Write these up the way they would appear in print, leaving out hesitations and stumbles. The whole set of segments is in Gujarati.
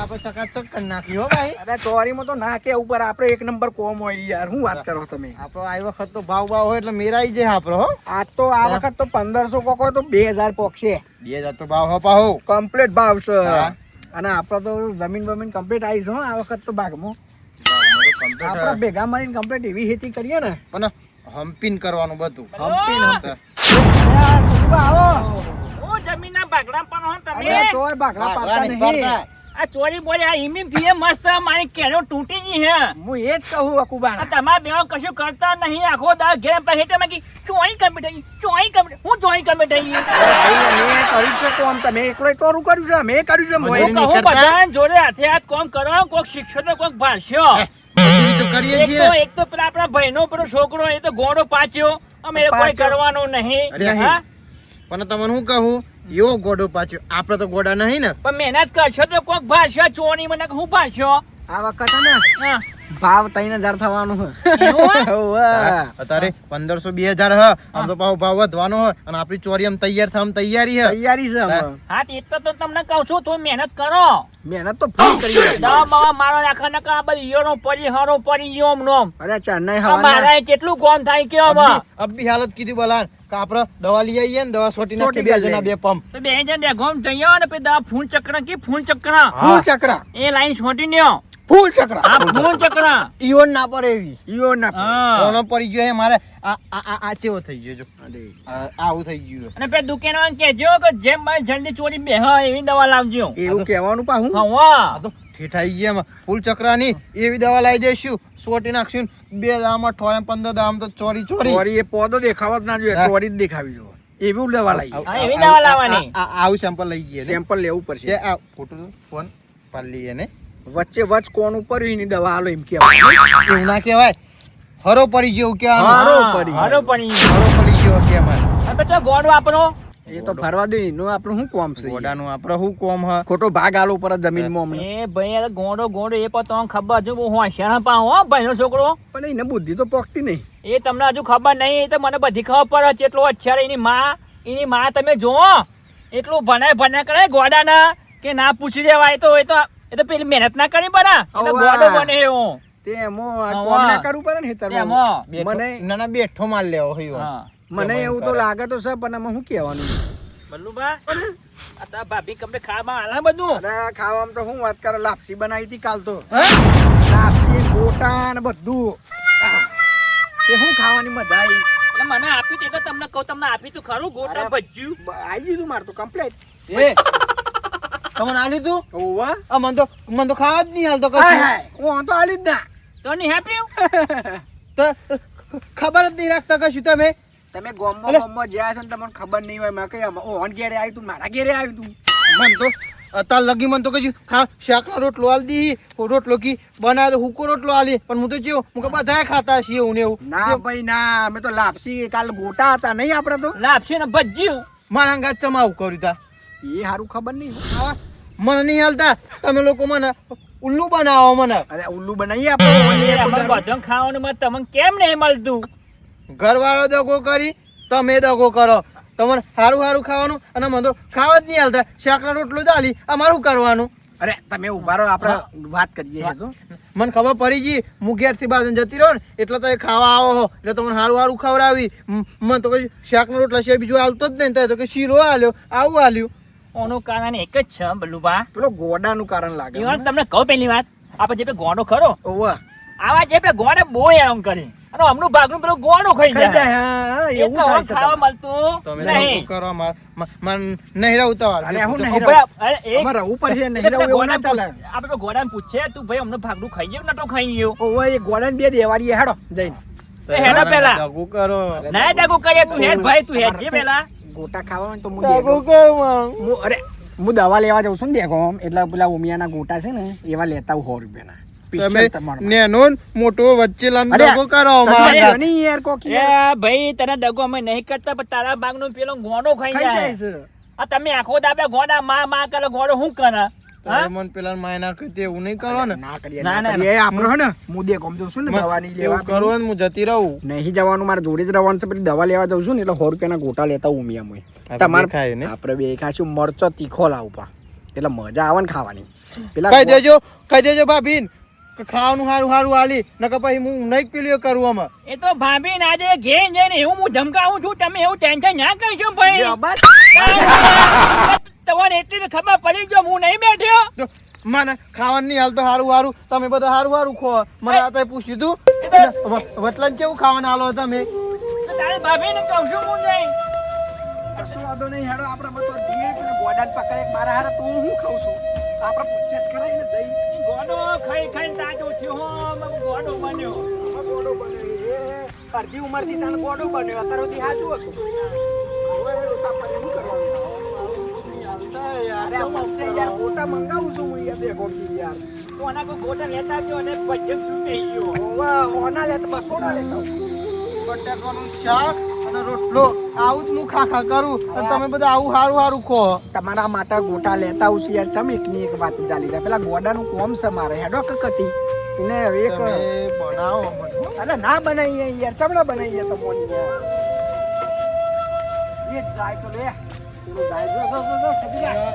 આપણે ચકાચક કરી નાખી હો ભાઈ. અરે ચોરીમાં તો ના કે ઉપર આપણે એક નંબર કોમ હોય યાર, શું વાત કરો તમે. આપણો આ વખત તો ભાવ હોય એટલે મેરાઈ જાય આપણો હો. આ તો આ વખત તો 1500 કોકો તો 2000 પોકશે. 2000 તો ભાવ હો પાહો કમ્પ્લીટ ભાવ છે. અને આપણે તો જમીન બમીન કમ્પ્લીટ આવી છે હો આ વખત તો બાગમાં. આપણે ભેગા મળીને કમ્પ્લીટ એવી ખેતી કરીએ ને પણ હમ્પિંગ કરવાનું બધું. હમ્પિંગ આવો ઓ જમીનના ભાગડા પણ હો તમે. અરે ચોર ભાગલા પાડતા નહીં. આ ચોરી બોલે આ ઈમીમ થી મસ્ત મારી કેનો તૂટી ગઈ હે. હું એ જ કહું અકુબા. આ તમાર બેઓ કશું કરતા નહીં. આખો દા ગેમ પછી તમે કી ચોરી કમી થઈ, ચોરી કમી. હું ચોરી કમી થઈ. મેં કર્યું છે કોમ, તમે એકલો કોરું કર્યું છે? મેં કર્યું છે મોય. હું કહું બધા જોડે હાથે હાથ કામ કરો. કોક શિક્ષકો કોક ભાષ્યો. તો કરીએ છીએ. એક તો પેલા આપણા ભાઈનો પેલો છોકરો એ તો ગોળો પાચ્યો. અમે કોઈ કરવાનું નહીં. હા પણ તમને શું કહું, એવો ગોડો પાછો આપડે તો ગોડા નહીં ને. પણ મહેનત કરશો તો કોક ભાષ્યો. ચોરી મને હું ભાષ્યો. આ વખત ને હા ભાવ 3000 થવાનું છે. અત્યારે 1500 2000 હ. આમ તો પાછો ભાવ વધવાનો હોય અને આપણી ચોરી આમ તૈયાર થવા તૈયારી હે. તૈયારી છે હમણાં. હા એટલે તો તમને કહું છું તું મહેનત કરો. મહેનત તો ફૂલ કરી. દવા બવા મારો નાખા નકા આ બધી ઈયોનો પડી હારો પડી ગયો નોમ. અરે ચેન્નઈ આ હવાના મારા કેટલું કોમ થાય કે હવે અબી હાલત કીધી બોલાન કે આપણે દવા લઈ આવીએ ને દવા સોટી નાખી બે જણા બે પંપ. તો બે જણ ડેગોમ જઈએ ને પછી દવા ફૂલ ચક્ર કે ફૂલ ચક્ર ફૂલ ચક્ર. એ લાઈન છોટી લ્યો. ફૂલ ચક્ર. આ ફૂલ ચક્ર ઈવન ના પડે એવી. ઈવન ના પડે. હા કોનો પડી ગયો હે મારે આ ચેવો થઈ ગયો જો. આવું થઈ ગયું. અને પે દુકાનવાળાને કહેજો કે જેમ મારી જલ્દી ચોરી બે એવી દવા લાવજો. એવું કહેવાનું પા હું. હા આ તો ઠેઠાઈ ગયા ફૂલ ચક્રાની એવી દવા લાવી દઈશું, સોટી નાખશું. 2 દામાં 15 દામ તો ચોરી ચોરી. ચોરી એ પોદો દેખાવો જ ના જોઈએ, ચોરી જ દેખાવી જોઈએ. એવી દવા લાવી. હા એવી દવા લાવવાની. આવું સેમ્પલ લઈ ગયે. સેમ્પલ લેવું પડશે. આ ફોટો ફોન પાડી લઈએ ને. વચ્ચે વચ કોણ ઉપર એની દવા આલો એમ કહેવાય. એવું ના કહેવાય. હરો પડી ગયો કે હારો પડી. હારો પડી. હરો પડી ગયો કે મારે. હવે તો ગોળ વાપરો. એ તો ફરવા દે. એનું આપણું શું કોમ છે? ગોડાનું આપણે શું કોમ હ? ખોટો ભાગ આલો પર જમીનમાં અમને. એ ભાઈ ગોળો ગોળો એ પણ તમને ખબર હજુ હું હોશિયાર પાઉં હો ભાઈનો છોકરો. પણ એને બુદ્ધિ તો પોકતી નહીં. એ તમને હજુ ખબર નહીં. એ તો મને બધી ખબર પડે છે. એટલો અચ્છા એની માં તમે જોવો એટલું ભણાય કરે ગોડાના કે ના પૂછી દેવાય. એ તો પેલી મહેનત ના કરી બના એટલે ગોડો બને એવો. તે એમો કોમ ના કરવું પડે ને હેતરમાં. મને નાના બેઠો માર લેવો હોય. હા મને એવું તો લાગે તો છે પણ આમાં શું કહેવાનું. બલ્લુબા આ તા ભાભી કમને ખાવા આલા બધું. અરે ખાવામાં તો હું વાત કરે, લાપસી બનાવી હતી કાલ તો. લાપસી ગોટા ને બધું. તે શું ખાવાની મજા આવી. એટલે મને આપી તો તમને કહું તમને આપી તો ખરું ગોટા ભજ્યું. આવી દીધું મારે તો કમ્પ્લીટ. એ તમને આલી તું? ઓવા આ મન તો ખાવા જ નહીં હાલતો હાય કશું. હાય હું તો આલી જ ના. તો નહીં આપ્યું. તો ખબર જ નહીં રાખતા કશું તમે. તમે ગોમમાં જ્યાં છે ને તમને ખબર નહીં હોય. મેં કઈ ઓન ઘેરે આવ્યું તું, મારા ઘેરે આવ્યું તું. મન તો અત્યાર લગી મન તો કશું શાકનો રોટલો આલી દી. રોટલો કી બનાવે તો હુકો રોટલો આલી. પણ હું તો જેવું હું બધા ખાતા છીએ એવું ને એવું. ના ભાઈ ના, અમે તો લાપસી કાલ ગોટા હતા નહીં આપડે તો. લાપસી ને ભજ્યું. મારા અંગાત ચમાવું કર્યું તા. એ સારું ખબર નહીં. મને નહીં હાલતા તમે લોકો. મને ઉલ્લુ બનાવો મને. અરે ઉલ્લુ બનાવીએ આપણે. બધું ખાવાનું મત તમને કેમ નહીં મળતું? ઘરવાળો દગો કરી તમે દગો કરો. તમને સારું સારું ખાવાનું અને મને તો ખાવા જ નહીં હાલતા. શાકનો રોટલો જ આલી. અમારું કરવાનું. અરે તમે ઉભા રહો, આપણે વાત કરીએ. મને ખબર પડી ગઈ હું ઘેરથી બાજુ જતી રહો ને એટલે તો ખાવા આવો હો એટલે તમને સારું સારું ખવડાવી. મને તો કઈ શાકનો રોટલા છે બીજું હાલતો જ નહીં. તો કે શીરો આલ્યો આવું આલ્યું. ઓનું કારણ એક જ છે બલ્લુબા. પેલો ગોડાનું કારણ લાગે. તમને કહું પેલી વાત, આપણે જે ગોડો ખરો ઓવા આવા જે પેલા ગોડે બહુ આમ કરે અને હમણાં ભાગનું પેલું ગોડો ખાઈ જાય. એવું થાય છે. ખાવા મળતું તમે નહીં. કરો મને નહીં રહું તમારે. અરે હું નહીં ઉભા, અરે એક અમારે ઉપર છે નહીં રહું એવું ના ચાલે. આપણે તો ગોડાને પૂછે તું ભાઈ અમને ભાગનું ખાઈ ગયું નતો ખાઈ ગયો. ઓવા એ ગોડાને બે દેવાડીએ હેડો જઈને. હેડા પેલા દગો કરો. ના ડગો કરીએ તું હેડ ભાઈ તું હેડ જે પેલા. ગોટા ખાવાનું તો દગો કરો. અરે હું દવા લેવા જાઉં છું ને દેખો એટલે પેલા ઉમિયાના ગોટા છે ને એવા લેતા હું 100 રૂપિયાના. તમે નેનો મોટો વચ્ચે લાન દગો કરો. યાર કોકી એ ભાઈ તને દગો અમે નહીં કરતા પણ તારા ભાગનું પેલો ગોડો ખાઈ જાય. આ તમે આખો દાબે ગોડા માં કરે ગોડો શું કરે? મન પેલા માયના કઈ એવું નહીં કરો ને. ના કરીએ એ આપણો હે ને હું દેખો આમ જઉં છું ને દવા નહીં લેવા. એવું કરો ને હું જતી રહું. નહીં જવાનું, મારે જોડે જ રહેવાનું છે. પછી દવા લેવા જાઉં છું ને એટલે 100 રૂપિયાના ગોટા લેતા ઉમિયા. તમારે ખાય ને આપણે બે ખાશું. મરચો તીખો લાવું પા. એટલે મજા આવે ને ખાવાની. પેલા કહી દેજો ભાભીન કે ખાવાનું હારું હારું આલી નકર પછી હું નહીં પેલું કરું આમાં. એ તો ભાભી ને આજે ઘેર જઈને એવું હું ધમકાવું છું, તમે એવું ટેન્શન ના કરશો ભાઈ. બસ તમારે એટલી તો ખબર પડી જો હું નહીં બેઠ્યો. જો મને ખાવાનું નહીં હાલ તો હારું હારું તમે બધા હારું હારું ખો. મને આ તો પૂછ્યું તું વટલન કેવું ખાવાનું હાલો તમે. તારી ભાભી ને કહું છું હું નહીં. કશું વાંધો નહીં, હેડો આપણે બધો જઈએ પેલા ગોડાને પકડે મારા હારે તું હું ખાઉં છું આપણે પૂછ્યા જ કરાય ને જઈ. ગોડો ખાઈ ખાઈને તાજો થયો હો, મગ ગોડો બન્યો. ગોડો બન્યો એ અડધી ઉંમરથી તારે ગોડો બન્યો, અત્યાર સુધી હાજુ હતું. હવે રોતા પડે શું કરવાનું? અરે આ પક્ષે યાર ગોટા મંગાવું છું હું યાર બે ગોટી યાર. તો આના કોઈ ગોટા લેતા આવજો અને ભજ્જમ છૂટી ગયો. ઓવા ઓના લેતા બસોડા લેતા આવું. બટાકાનું શાક અને રોટલો આવું જ હું ખા કરું અને તમે બધા આવું હારું હારું ખો. તમારા માટે ગોટા લેતા આવું છું યાર. ચમ એકની એક વાત ચાલી જાય. પેલા ગોડાનું કોમ છે મારે હેડો કકતી એને એક તમે બનાવો મને. અરે ના બનાવીએ યાર, ચમડા બનાવીએ તો મોની યાર. એ જાય તો લે પેલું જાય જો સજી જાય.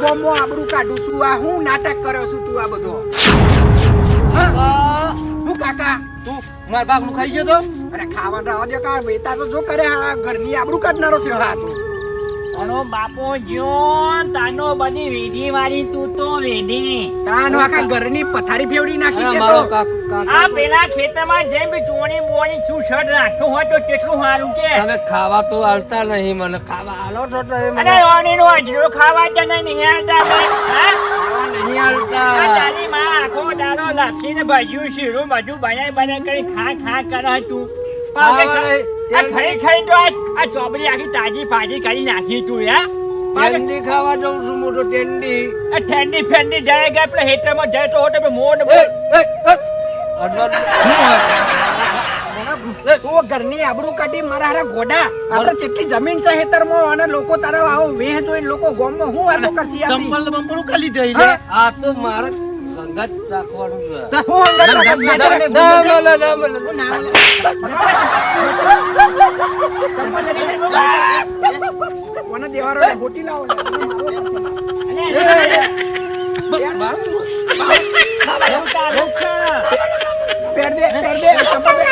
ગોમો આબરૂ કાઢું છું. આ હું નાટક કર્યો છું તું આ બધો? હું કાકા તું મારા બાપ નું ખાઈ ગયો તો અરે ખાવાનું રહેવા દે કા વેતા તો જો કરે આ ઘરની આબરૂ કાઢનારો થયો હા તું. અનો બાપો જ્યો તાનો બધી વેડી મારી તું તો વેડી. તાનો આખા ઘરની પથારી ફેવડી નાખી દે તો. આ પેલા ખેતરમાં જેમ બી ચોણી બોણી શું શર્ટ રાખતો હોય તો કેટલું સારું કે. તમે ખાવા તો આલતા નહીં મને ખાવા આલો છો તો એ મને અરે ઓણીનો અજરો ખાવા જ નહીં આલતા બે. હા ખાવા નહીં આ આલતા. તારી માં આખો દાડો લાપસીને ભાજ્યું શીરું બધું બનાય કરી ખા કરે તું. આ ખરી ખરી તો આ ચોબડી આખી તાજી ફાજી કરી નાખી તું યાર. ટેન્ડી ખાવા જઉં છું મોટો ટેન્ડી. આ ઠંડી ફેન્ડી જાય ગયા પેલા હેઠળમાં જાય તો હોટે મોડ તો ઘરની આબરૂ કાઢી મારા હારા ગોડા. આપણે જેટલી જમીન છે હેતરમાં અને લોકો તારા આવો વેહ જોઈને લોકો ગોમમાં હું વાતો કરશી આપણી? ચંપલ બંપલ ખાલી દઈ લે. આ તો મારે સંગત રાખવાનું છે. હું અંગત રાખી ના કોને દેવારો હોટી લાવો ને. પેર દે ચંપલ પેર.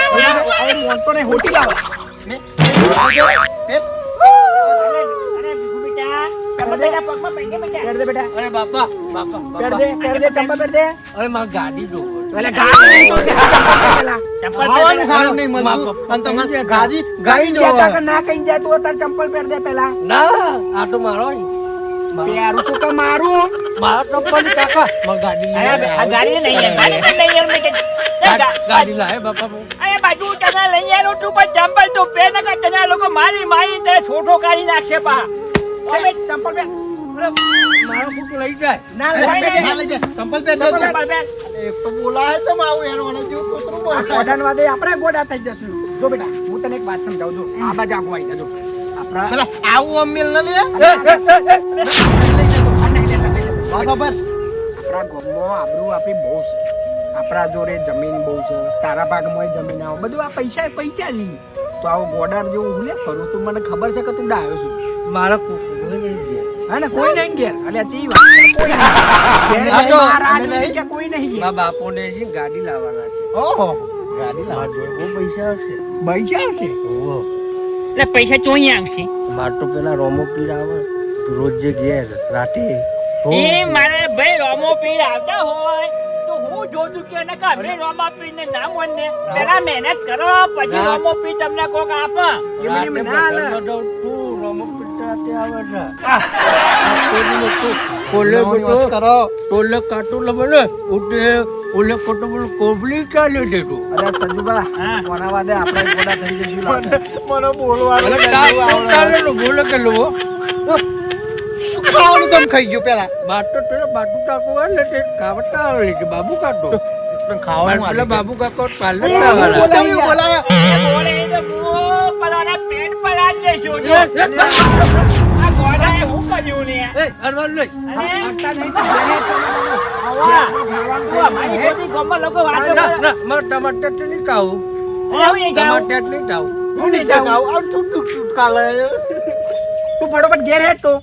હવે મોનતો ને હોટી લાવો. પેર દે બેટા. અરે બાપા પેર દે ચંપલ પેર દે. અરે મારી ગાડી દો. એટલે ગાડી તો પેલા ખાવાનું સારું નહીં મળતું અને તમારે ગાડી ગાડી જો કહેતા કે ના કઈ જાય તો તાર ચંપલ પહેર દે પેલા. ના આ તો મારો પેરું શું કે મારું? મારો ચંપલ કાકા મારી ગાડી ગાડી લાવે બાપા. છોટો કાઢી નાખશે પા. ચંપલ પહેર. મારો ફૂટ લઈ જાય. ના લે ના લઈ જાય ચંપલ પહેર દેજો. ચંપલ પહેર. એક તો બોલાય તો આવું યાર મને જેવું કૂતરું બોલાય. ગોડાન વાદે આપણે ગોડા થઈ જશું. જો બેટા હું તને એક વાત સમજાવું છું. આ બાજુ આગો આવી જજો. આપણા પેલા આવું અમીલ ન લે ખબર આપણા ગામમાં આબરૂ આપણી બહુ છે. આપણા જોડે જમીન બહુ છે. તારા ભાગમાં જમીન આવો બધું આ પૈસા છે. તો આવું ગોડાર જેવું હું લે ફરું તું મને ખબર છે કે તું ડાયો છું. મારા કોઈ નહીં ગયા. હા ને કોઈ નહીં ઘેર. અલ્યા ચી વાત કરે? કોઈ નહીં. ઘેર આ તો મહારાજ નહીં કે કોઈ નહીં ઘેર. મારા બાપોને છે ગાડી લાવવાના છે. ઓહો ગાડી લાવ. મારા જોડે બહુ પૈસા આવશે. પૈસા છે. ઓહો. એટલે પૈસા ચોઈ આવશે. મારે તો પેલા રોમો પીર આવે રોજ જે ઘેર રાતે એ મારે ભાઈ રોમો પીર આવતા હોય તો હું જોતું કે ને કા ભાઈ રોમા પીર ને નામ ને પેલા મહેનત કરો પછી ના. રોમો પીર તમને કોક આપે. એમ ના લે. રોમો પીર રાતે આવે છે. આહ, કોલે નવની વાત બેટો કરો. ટોલે કાટું લબલે ઉઠે ઓલે કોટો બોલ કોબલી ચાલે દેતો. અરે સંજુબા હા. કોના વાદે આપણે ગોડા થઈ જશું લાગે. મને બોલવાનું અરે ચાલે નો બોલે કે લો ખાવાનું કેમ ખાઈ ગયો પેલા બાટો પેલા બાટુ ટાકો એટલે તે ખાવટા આવે કે બાબુ કાટો ખાવાનું પેલા બાબુ કાકો પાર્લર અરે, લાવવાના. બોલાવ્યું બોલાવે બોલે તો બો પલાના પેટ પર આજ લેશો જો. આ ગોડાએ હું કર્યું ને એ અરવાન લઈ અરે આટલા નહીં તો ઘેર હેડ તમારે. આવા. તું અમારી બધી ગામમાં લોકો વાતો ના કરે. ના માર ટમાટર નહીં ખાવું અરે હું અહીં જાઉં. ટમાટર નહીં ખાવું હું નહીં જાઉં. આવું ટૂટ કાલે. તું ફટોફટ ઘેર હેડ તો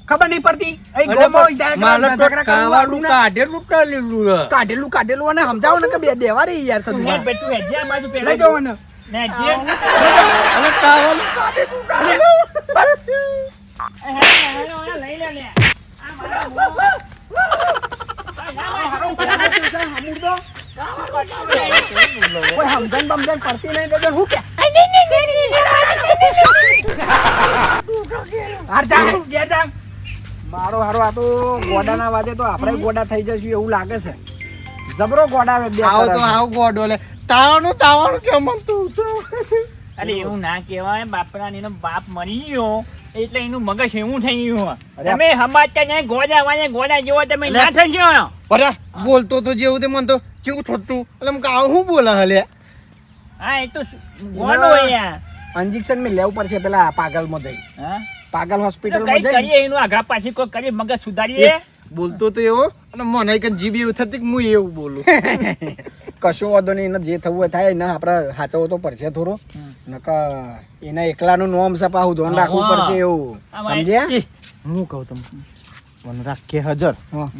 ખબર નહીં પડતી અહીં ગોમાં હોય ત્યાં મારે તો ઝઘડા કરવા ખાવાનું ને. કાઢેલું ટાળેલું છે. કાઢેલું અને સમજાવો ને કે બે દેવા રે યાર તું સજુબા. હેડ બે, તું હેડ જે આ બાજુ પહેલા લઈ જાઓ ને. ને હેડ જે. અને ખાવાનું કાઢેલું ટાળેલું. એ હેડ ને, હેડ ને, ઓલા લઈ લે લે. આ મારા મોં. કોઈ સમજણ બમજણ પડતી નહીં તો હું કે હાર જા ઘેર જા. મારો હારો આ તો ગોડાના વાદે તો આપણે ગોડા થઈ જશું એવું લાગે છે. જબરો ગોડા બે આવો તો આવો ગોડો લે. તાવાનું કેમ મનતું અરે એવું ના કહેવાય, બાપરાનીનો બાપ મરી ગયો એટલે એનું મગજ એવું થઈ ગયું. અરે તમે સમાજતા નહીં, ગોડા જેવો તમે ના થઈ ગયો. અરે બોલતો તો જેવું તે મન તો કેવું થોટું એટલે એમ કાવ હું બોલા હલે. હા એ તો ગોડો યાર. ઇન્જેક્શન મેં લેવું પડશે પેલા પાગલમાં જઈ. હા પાગલ તો હોસ્પિટલમાં કઈ જઈ કરીએ એનું આગા પાછી કોઈ કરીએ, મગજ સુધારીએ. બોલતો તો એવો અને મને કઈ જીભ એવું થતી કે હું એવું બોલું. કશો વાંધો નહીં. એને જે થવું હોય થાય ને આપણે સાચવવો તો પડશે થોડો. નકા એના એકલાનું નોમ છે પાછું ધ્યાન રાખવું હા. પડશે એવું આમાં સમજ્યા? હું કહું તમને મને રાખે હજર હા.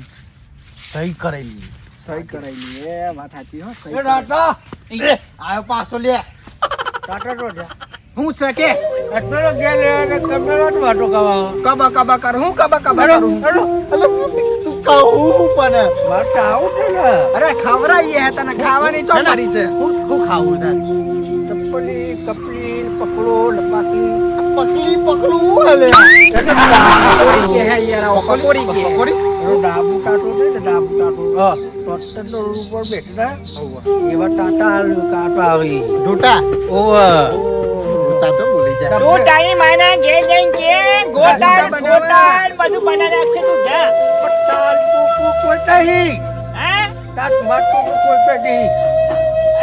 સહી કરેલી. સહી કરાયેલી એ વાત સાચી હો. સહી એ ટાટા એ આયો પાછો લે. ટાટા તો જા. હું શકે એટલો તો ઘેર લે અને કમેરો જ વાતો ખાવા. કબા કર હું કબા કરું અલે તું કહું પણ મારે તો આવું છે ને. અરે ખવડાવીએ હે તને ખાવાની ચો મારી છે. હું ખાવું તાર ચપ્પલી કપલી પકડો લપાકી પકલી પકડું હલે. પકોડી કે હે યાર આવો પકોડી કે પકોડી? એનો ડાબુ કાઢો છે ને ડાબુ કાઢો. હા ટોટલ ઉપર બેઠા એવા ટાટા કાંટો આવી. ઢોટા ઓવા ઢોટા તો બોલી જાય. તું ટાઈમ આના ઘેર જઈને કે ગોટાળ બધું બનાવી નાખશે તું જા. તાલ ટૂંકું કોઈ નહીં. હા તાત માર ટૂંકું કોઈ પે નહીં.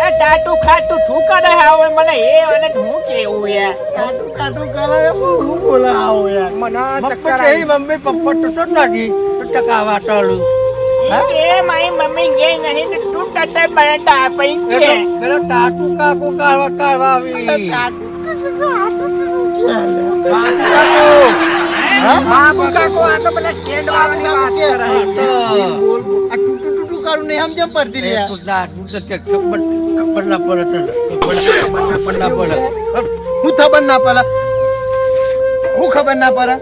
એ ટાટુ ખાટુ ઠુકા દે હવે મને એ અને હું કેવું યાર. કાટું કાટું કરે હું બોલા આવો યાર. મને મમ્મી ચક્કર કહી આવી. મમ્મી પપ્પા તો તો નથી તો ટકાવા ટાળું. એ મારી મમ્મી ગે નહીં તો તું ટટે બરટા આપી કે એટલે પેલા ટાટુ કાકુ કાઢવા આવી. બાબુ કાકો આ તો પેલા સ્ટેન્ડ વાળાની વાત કરે છે. બોલ બોલ. આ ટૂટું ટૂટું કરું નહીં સમજમ પડતી લે. ખબર ના પડે. હું ખબર ના પડે. હું ખબર ના પડે.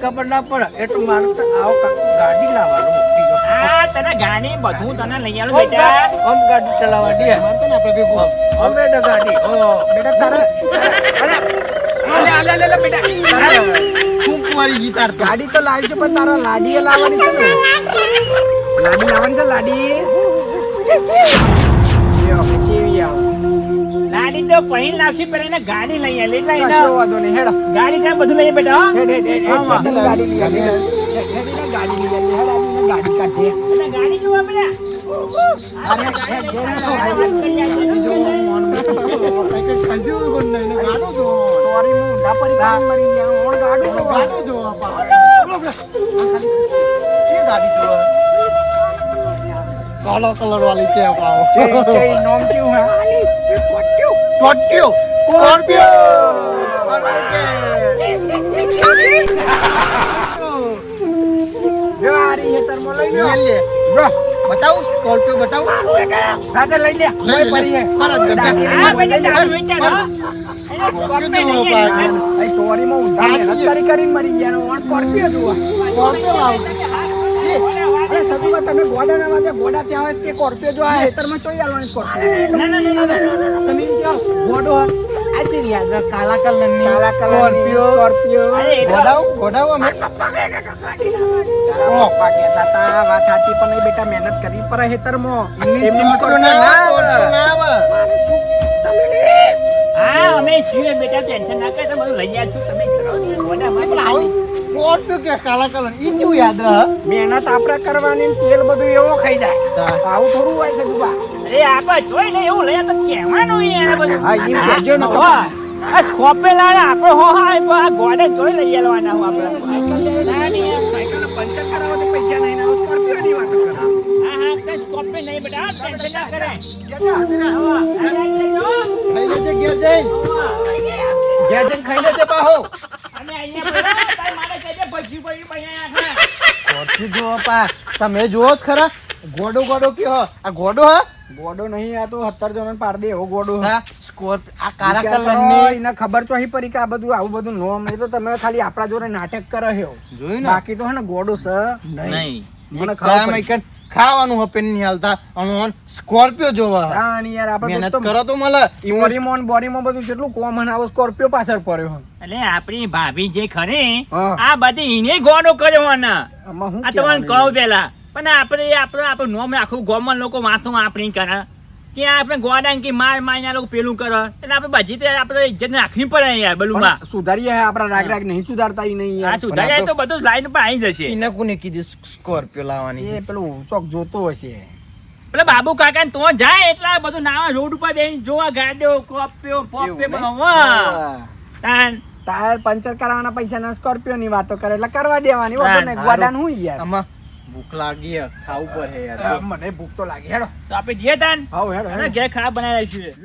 ખબર ના પડે એટલે મારે તો આવો ગાડી લાવવાનું. આ તને ગાડી બધું તને લઈ આલું બેટા. આમ ગાડી ચલાવવા દે. મારતો ને આપણે ભેગું. અમે તો ગાડી બેટા તારે અલે બેટા તારે હું કુંવારી ગઈ તાર તો. ગાડી તો લાવી છે પણ તારા લાડીએ લાવવાની છે ને. લાડી લાવવાની છે લાડી. લ્યો, ચીવી આવો. ગાડી તો પહેલ નાખી પેલા એને ગાડી લઈ આલી એટલે કશો એને વાંધો નહીં હેડો. ગાડી ત્યાં બધું લઈએ બેટા હો. હેડ હેડ હેડ હેડ હેડ ગાડી લઈ આવી. હેડ હેડ ગાડી લઈ આવી. હેડ આવીને ગાડી કાઢીએ. અને ગાડી જોવા પેલા અરે હેડ ખાધું કોણ નહીં ને ગાડો જો. સોરી હું ઊંધા પડી મરી ગયા. ઓણ ગાડું તો ગાડો જો આપા. એ ગાડી જો. કાળો કલર વાળી કે પાવ. જય નોમ ક્યું હે? સ્કોર્પિયો. સ્કોર્પિયો. જો આ રહી હેતરમાં લઈ લ્યો. લે લે. જો બતાવું સ્કોર્પિયો બતાવું. સાથે લઈ લે. લઈ લે. પરી હે. પરત કર. હા બેટા ચાલુ વિચાર હો. એને સ્કોર્પિયો જો લઈ બાપ. આલી. અહીં ચોરીમાં ઊંધા મહેનત કરીને મરી ગયા. ઓણ સ્કોર્પિયો જુઓ. સ્કોર્પિયો લાવ. અરે સજુબા તમે ગોડાના વાગે ગોડા ત્યાં હોય કે સ્કોર્પિયો જો આ હેતરમાં ચોઈ આલવાની સ્કોર્પિયો. ના ના ના ના તમે કહો ગોડો આ છે યાદ રાખ કાલા કલરની કાલા કલરની સ્કોર્પિયો. અરે એ તો ગોડાવ અમે તારા પપ્પા કહેતા તા વાત સાચી પણ એ બેટા મહેનત કરવી પડે હેતરમાં. એમની સ્કોર્પિયો ના આવે. હા અમે છીએ બેટા ટેન્શન ના કરે તો બધું લઈ આલશું તમે કરો ને ગોડામાં. પણ આવું સ્કોર્પિયો કે કાલા કલર ઈ કેવું યાદ રહે મહેનત આપણે કરવાની ને તેલ બધું એવો ખાઈ જાય. આવું થોડું હોય છે જુબા. અરે આપણે જોઈ ને એવું લઈએ તો કહેવાનું યાર બધું. હા, એમ કહેજો ને હો. આ સ્કોપે લાવે આપણે હો હા આ ગોડે જોઈ લઈ આલવાના હો આપણે. ખાઈ લેજે ઘેર જઈને. ઘેર જઈને ખાઈ લેજે પાહો. અને અહીંયા પેલા તારી મારે કહેજે ભજી ભજી બનાયા છે. કોઠી જુઓ પા, તમે જુઓ જ ખરા ગોડો ગોડો કયો આ ગોડો હા ગોડો નહીં આ તો 17 જણ પાડ દે એવો ગોડો હા આ કાળા વિચાર કરો, કલરની એને ખબર ચોહી પડી કે આ બધું આવું બધું નોમ નહીં તો તમે ખાલી આપણા જોડે નાટક કરે છે જોયું ને બાકી તો હે ને ગોડો છે નહીં નહીં મને કામ ખબર આઈકન ખાવાનું હપે નહીં હાલતા અમોન સ્કોર્પિયો જોવા હા અને યાર આપણે મહેનત તો કરો તો મળે ચોરીમાં ને બોરીમાં બધું કેટલું કોમન આવો સ્કોર્પિયો પાછળ પડ્યો હે. એટલે આપણી ભાભી જે ખરી હા. આ બધી એને ગોળો કર્યો ને આમાં હું આ તમને કહેવાનું કહું પેલા પણ આપણે નોમ આખું ગામમાં લોકો વાતો આપણી કરે કે આપણે ગોડાને કે માર મારના લોકો પેલું કરે એટલે આપણે બધી રીતે આપણે ઇજ્જત રાખવી પડે યાર બલુમાં પણ સુધારીએ હે આપણા રાગ રાગ નહીં સુધારતા ઈ નહીં આ યાર સુધાર્યા તો બધું લાઈન પર આવી જશે એને કોને કીધું સ્કોર્પિયો લાવવાની એ પેલું ચોક જોતો હશે પેલા બાબુ કાકા ને તો જાય એટલે આ બધું નાવા રોડ ઉપર બેસી જોવા ગાડીઓ કોપ્યો પોપ્યો બનાવવા તાન ટાયર પંચર કરાવવાના પૈસા ના સ્કોર્પિયો ની વાતો કરે એટલે કરવા દેવાની વાતો ને ગોડાન હું યાર આમાં ભૂખ લાગી હે, ખાવું પડે યાર મને ભૂખ તો લાગી હેડો તો આપણે જઈએ તાન હાવ હેડો અને હેડો ઘેર ખાવા બનાવી લઈશું